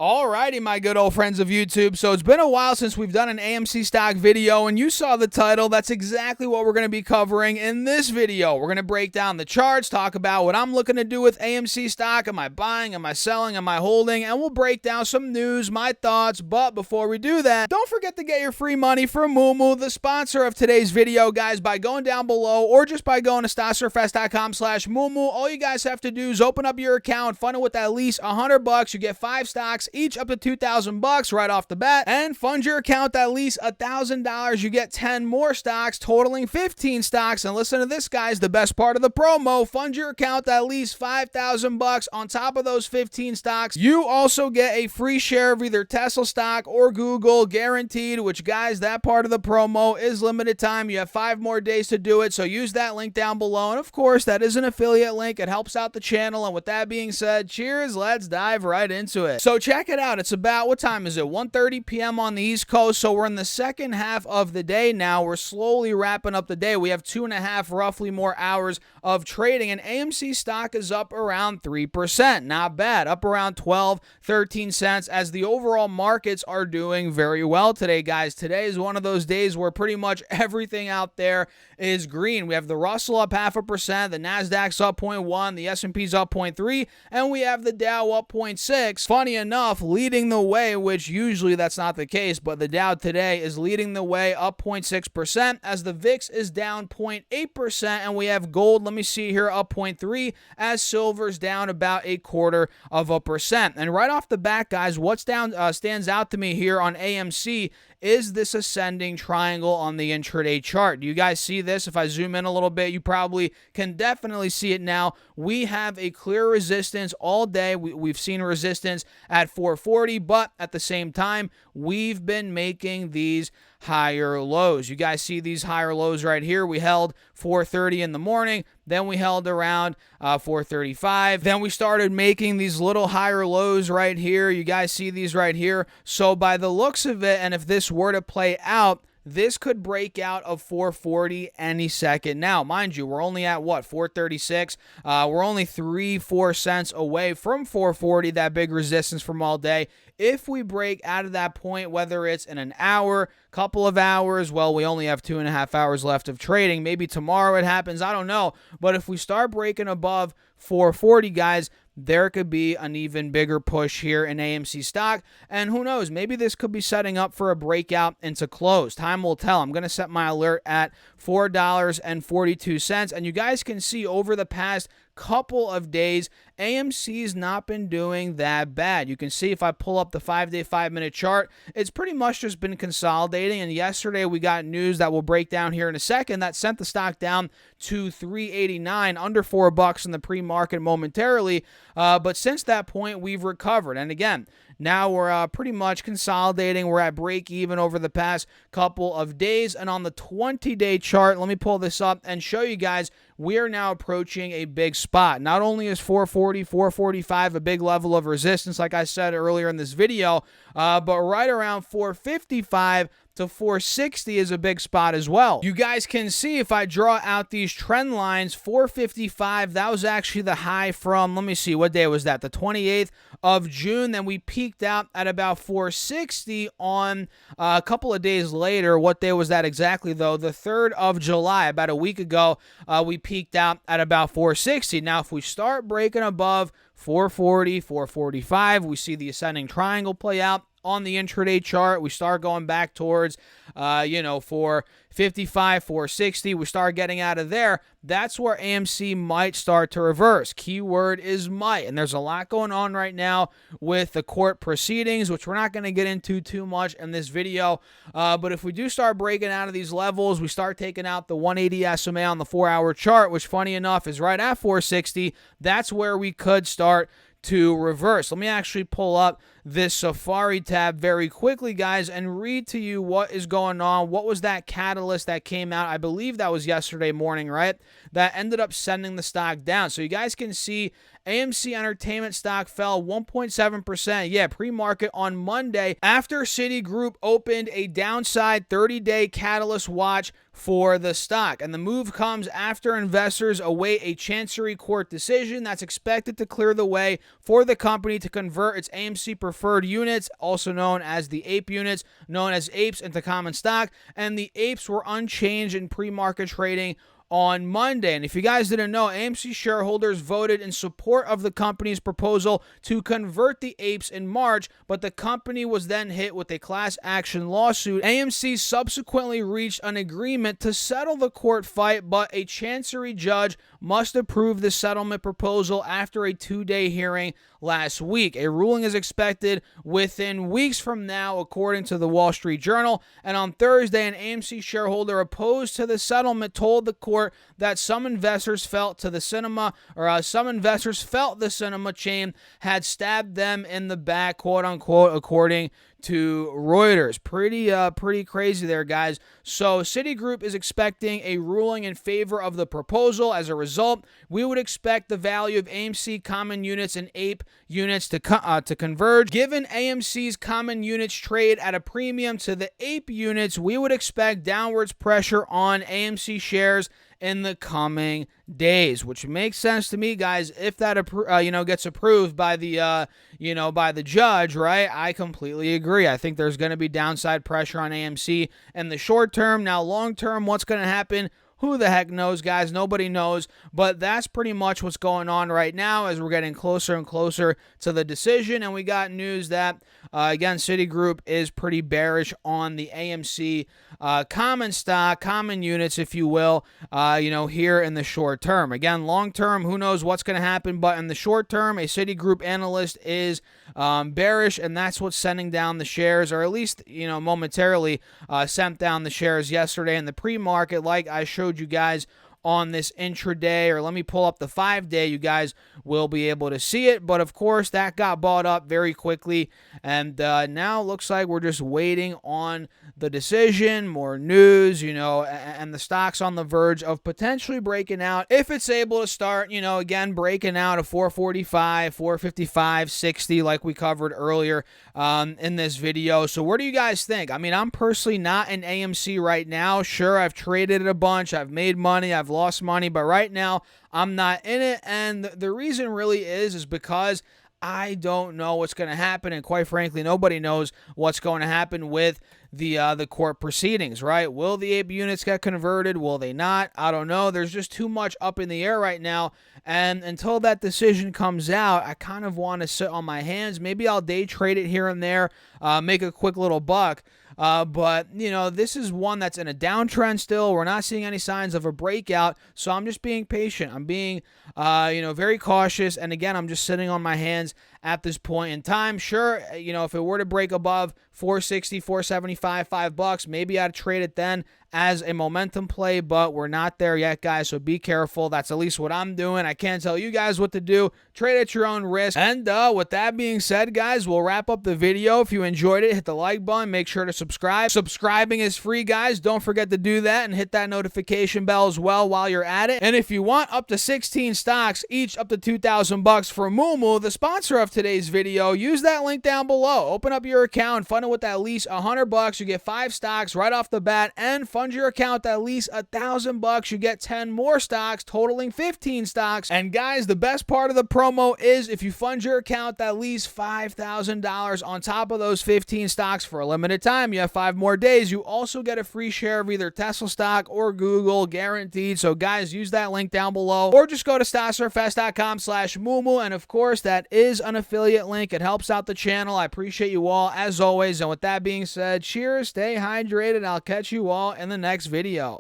Alrighty, my good old friends of YouTube. So it's been a while since we've done an AMC stock video, and you saw the title. That's exactly what we're going to be covering in this video. We're going to break down the charts, talk about what I'm looking to do with AMC stock. Am I buying? Am I selling? Am I holding? And we'll break down some news, my thoughts. But before we do that, don't forget to get your free money from Moomoo, the sponsor of today's video, guys, by going down below or just by going to stocksurfest.com/Moomoo. All you guys have to do is open up your account, fund it with at least $100. You get 5 stocks, each up to $2,000 right off the bat, and fund your account at least $1,000. You get 10 more stocks, totaling 15 stocks. And listen to this, guys, the best part of the promo: fund your account at least $5,000 on top of those 15 stocks. You also get a free share of either Tesla stock or Google, guaranteed. Which, guys, that part of the promo is limited time. You have 5 more days to do it, so use that link down below. And of course, that is an affiliate link. It helps out the channel. And with that being said, cheers. Let's dive right into it. So check it out. It's about, what time is it? 1:30 p.m. on the East Coast. So we're in the second half of the day now. We're slowly wrapping up the day. We have 2.5 roughly more hours of trading, and AMC stock is up around 3%. Not bad. Up around 12-13 cents, as the overall markets are doing very well today, guys. Today is one of those days where pretty much everything out there is green. We have the Russell up 0.5%, the Nasdaq's up 0.1%, the S&P's up 0.3%, and we have the Dow up 0.6%. Funny enough, leading the way, which usually that's not the case, but the Dow today is leading the way, up 0.6%, as the VIX is down 0.8%, and we have gold, let me see here, up 0.3%, as silver's down about 0.25%. And right off the bat, guys, what's down stands out to me here on AMC is this ascending triangle on the intraday chart. Do you guys see this? If I zoom in a little bit, you probably can definitely see it now. We have a clear resistance all day. We've seen resistance at 440, but at the same time, we've been making these higher lows. You guys see these higher lows right here. We held 4:30 in the morning, then we held around 4:35. Then we started making these little higher lows right here. You guys see these right here. So by the looks of it, and if this were to play out, this could break out of 440 any second now. Mind you, we're only at what, 436? We're only 3-4 cents away from 440, that big resistance from all day. If we break out of that point, whether it's in an hour, couple of hours, well, we only have 2.5 hours left of trading. Maybe tomorrow it happens, I don't know. But if we start breaking above 440, guys, there could be an even bigger push here in AMC stock. And who knows, maybe this could be setting up for a breakout into close. Time will tell. I'm going to set my alert at $4.42. And you guys can see over the past couple of days, AMC's not been doing that bad. You can see if I pull up the 5-day 5-minute chart, it's pretty much just been consolidating. And yesterday we got news that we'll break down here in a second that sent the stock down to $3.89, under $4 in the pre-market momentarily. But since that point, we've recovered. And again, now we're pretty much consolidating. We're at break even over the past couple of days. And on the 20-day chart, let me pull this up and show you guys, we are now approaching a big spot. Not only is 440, 445 a big level of resistance, like I said earlier in this video, but right around 455 to 460 is a big spot as well. You guys can see if I draw out these trend lines, 455, that was actually the high from, let me see, what day was that? The 28th of June. Then we peaked out at about 460 on a couple of days later. What day was that exactly, though? The 3rd of July, about a week ago, we peaked out at about 460. Now, if we start breaking above 440, 445, we see the ascending triangle play out on the intraday chart. We start going back towards, 455, 460. We start getting out of there. That's where AMC might start to reverse. Keyword is might. And there's a lot going on right now with the court proceedings, which we're not going to get into too much in this video. But if we do start breaking out of these levels, we start taking out the 180 SMA on the 4-hour chart, which funny enough is right at 460. That's where we could start to reverse. Let me actually pull up this Safari tab very quickly, guys, and read to you what is going on. What was that catalyst that came out? I believe that was yesterday morning, right? That ended up sending the stock down. So you guys can see AMC Entertainment stock fell 1.7%, pre-market on Monday after Citigroup opened a downside 30-day catalyst watch for the stock. And the move comes after investors await a Chancery Court decision that's expected to clear the way for the company to convert its AMC preferred units, also known as the APE units, known as APEs, into common stock. And the APEs were unchanged in pre-market trading on Monday. And if you guys didn't know, AMC shareholders voted in support of the company's proposal to convert the APEs in March, but the company was then hit with a class action lawsuit. AMC subsequently reached an agreement to settle the court fight, but a chancery judge must approve the settlement proposal after a 2-day hearing last week. A ruling is expected within weeks from now, according to the Wall Street Journal. And on Thursday, an AMC shareholder opposed to the settlement told the court that some investors felt the cinema chain had stabbed them in the back, quote unquote, according to Reuters. Pretty crazy there, guys. So Citigroup is expecting a ruling in favor of the proposal. As a result, we would expect the value of AMC common units and APE units to converge. Given AMC's common units trade at a premium to the APE units, we would expect downwards pressure on AMC shares in the coming days, which makes sense to me, guys. If that gets approved by the by the judge, right? I completely agree. I think there's going to be downside pressure on AMC in the short term. Now, long term, what's going to happen? Who the heck knows, guys? Nobody knows. But that's pretty much what's going on right now as we're getting closer and closer to the decision. And we got news that, again, Citigroup is pretty bearish on the AMC common stock, common units, if you will, here in the short term. Again, long term, who knows what's going to happen. But in the short term, a Citigroup analyst is bearish, and that's what's sending down the shares, or at least, momentarily sent down the shares yesterday in the pre-market, like I showed you guys on this intraday, or let me pull up the 5-day. You guys will be able to see it, but of course that got bought up very quickly, and now it looks like we're just waiting on the decision, more news, and the stock's on the verge of potentially breaking out if it's able to start, again, breaking out of 445, 455, 60 like we covered earlier in this video. So what do you guys think? I mean, I'm personally not in AMC right now. Sure, I've traded it a bunch, I've made money, I've lost money, but right now I'm not in it. And the reason really is because I don't know what's going to happen, and quite frankly, nobody knows what's going to happen with the court proceedings, right? Will the APE units get converted? Will they not? I don't know. There's just too much up in the air right now, and until that decision comes out, I kind of want to sit on my hands. Maybe I'll day trade it here and there, make a quick little buck. But, this is one that's in a downtrend still. We're not seeing any signs of a breakout, so I'm just being patient. I'm being, very cautious, and again, I'm just sitting on my hands at this point in time. Sure, if it were to break above 460, 475, $5, maybe I'd trade it then as a momentum play, but we're not there yet, guys, so be careful. That's at least what I'm doing. I can't tell you guys what to do. Trade at your own risk. And with that being said, guys, we'll wrap up the video. If you enjoyed it, hit the like button. Make sure to subscribe. Subscribing is free, guys. Don't forget to do that, and hit that notification bell as well while you're at it. And if you want up to 16 stocks, each up to $2,000 for Moomoo, the sponsor of today's video, use that link down below. Open up your account, fund it with at least $100. You get 5 stocks right off the bat, and fund your account at least $1,000. You get 10 more stocks, totaling 15 stocks. And guys, the best part of the promo is if you fund your account at least $5,000 on top of those 15 stocks for a limited time, you have 5 more days. You also get a free share of either Tesla stock or Google, guaranteed. So guys, use that link down below, or just go to stocksurfest.com/Moomoo. And of course, that is an affiliate link. It helps out the channel. I appreciate you all as always. And with that being said, cheers, stay hydrated. I'll catch you all in the next video.